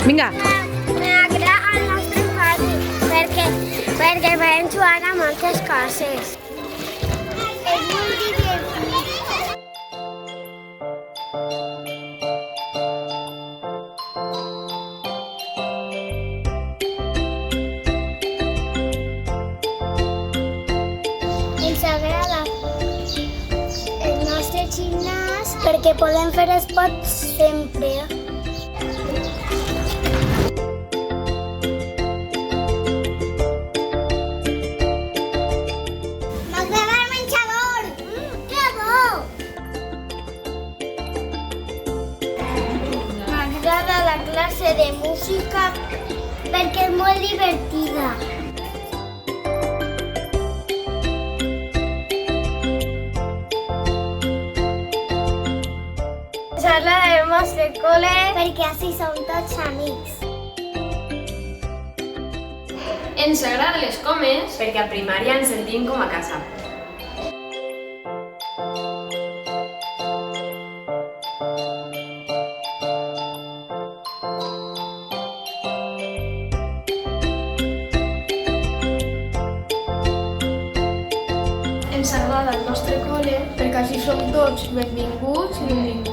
Vinga. M'agrada el nostre pati perquè podem jugar a moltes coses. És molt divertit. Ens agrada el nostre gimnàs perquè podem fer esports sempre. M'agrada el menjador! Que bo! M'agrada la classe de música perquè és molt divertida. Ens agrada el nostre col·le perquè així som tots amics. Ens agrada les comes perquè a primària ens sentim com a casa. Ens agrada el nostre col·le perquè així som tots benvinguts i benvinguts.